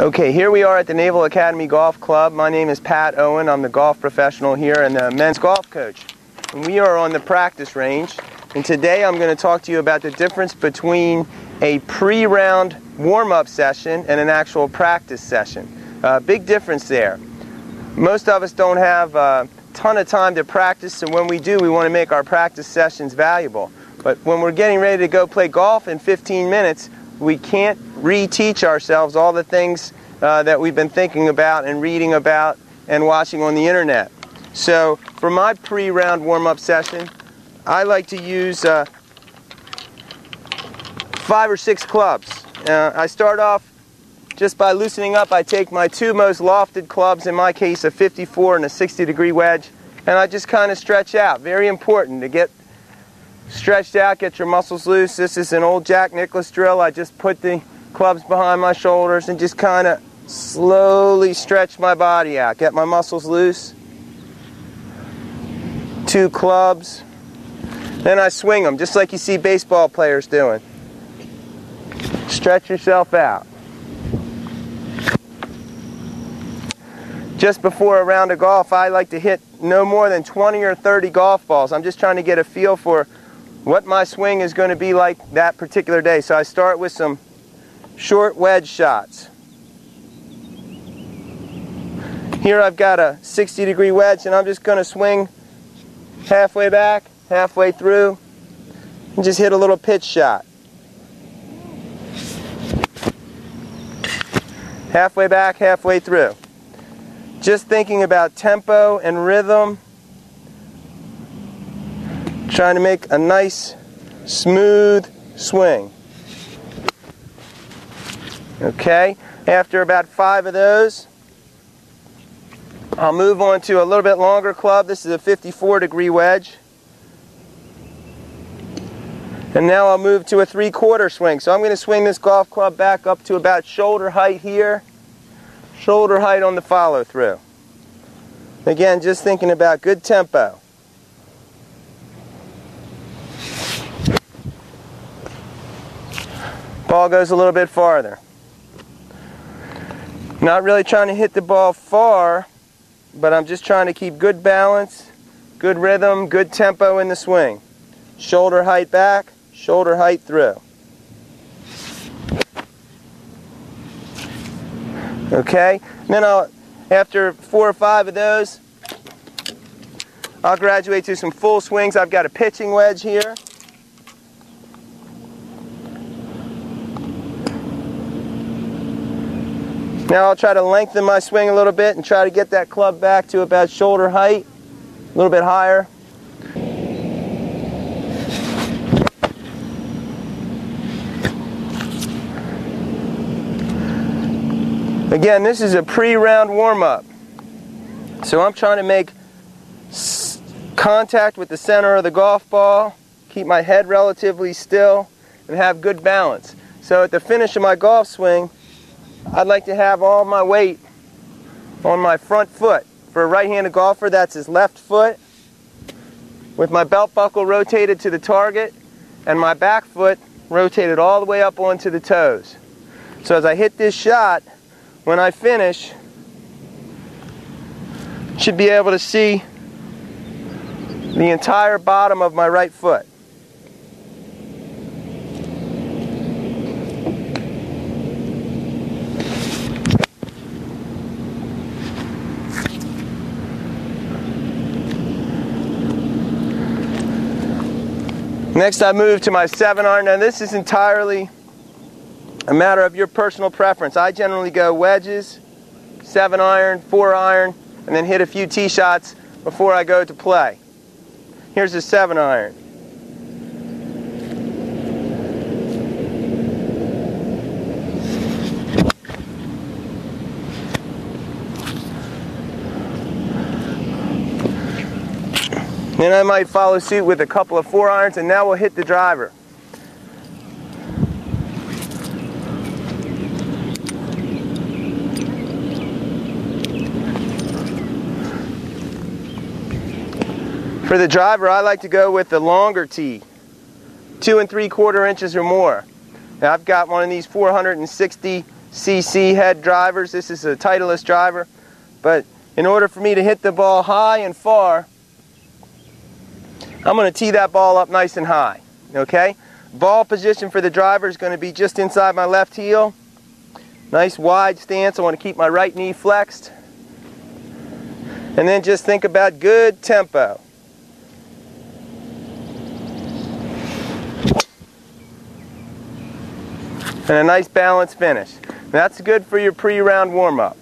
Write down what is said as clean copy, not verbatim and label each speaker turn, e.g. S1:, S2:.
S1: Okay, here we are at the Naval Academy Golf Club. My name is Pat Owen. I'm the golf professional here and the men's golf coach. And we are on the practice range. And today I'm going to talk to you about the difference between a pre-round warm-up session and an actual practice session. Big difference there. Most of us don't have a ton of time to practice, so when we do, we want to make our practice sessions valuable. But when we're getting ready to go play golf in 15 minutes, we can't reteach ourselves all the things that we've been thinking about and reading about and watching on the internet. So for my pre-round warm-up session, I like to use 5 or 6 clubs. I start off just by loosening up. I take my 2 most lofted clubs, in my case a 54 and a 60-degree wedge, and I just kind of stretch out. Very important to get stretched out, get your muscles loose. This is an old Jack Nicklaus drill. I just put the clubs behind my shoulders and just kind of slowly stretch my body out. Get my muscles loose. 2 clubs. Then I swing them, just like you see baseball players doing. Stretch yourself out. Just before a round of golf, I like to hit no more than 20 or 30 golf balls. I'm just trying to get a feel for what my swing is going to be like that particular day. So I start with some short wedge shots. Here I've got a 60-degree wedge, and I'm just going to swing halfway back, halfway through, and just hit a little pitch shot. Halfway back, halfway through. Just thinking about tempo and rhythm, trying to make a nice, smooth swing. Okay, after about 5 of those, I'll move on to a little bit longer club. This is a 54-degree wedge. And now I'll move to a 3/4 swing. So I'm going to swing this golf club back up to about shoulder height here, shoulder height on the follow through. Again, just thinking about good tempo. Ball goes a little bit farther. Not really trying to hit the ball far, but I'm just trying to keep good balance, good rhythm, good tempo in the swing. Shoulder height back, shoulder height through. Okay, then after 4 or 5 of those, I'll graduate to some full swings. I've got a pitching wedge here. Now I'll try to lengthen my swing a little bit and try to get that club back to about shoulder height, a little bit higher. Again, this is a pre-round warm-up. So I'm trying to make contact with the center of the golf ball, keep my head relatively still, and have good balance. So at the finish of my golf swing, I'd like to have all my weight on my front foot. For a right-handed golfer, that's his left foot, with my belt buckle rotated to the target and my back foot rotated all the way up onto the toes. So as I hit this shot, when I finish, should be able to see the entire bottom of my right foot. Next I move to my 7-iron. Now this is entirely a matter of your personal preference. I generally go wedges, 7-iron, 4-iron, and then hit a few tee shots before I go to play. Here's a 7-iron. Then I might follow suit with a couple of 4-irons, and now we'll hit the driver. For the driver, I like to go with the longer tee, 2 3/4 inches or more. Now I've got one of these 460 cc head drivers. This is a Titleist driver, but in order for me to hit the ball high and far, I'm going to tee that ball up nice and high. Okay? Ball position for the driver is going to be just inside my left heel. Nice wide stance. I want to keep my right knee flexed. And then just think about good tempo. And a nice balanced finish. That's good for your pre-round warm-up.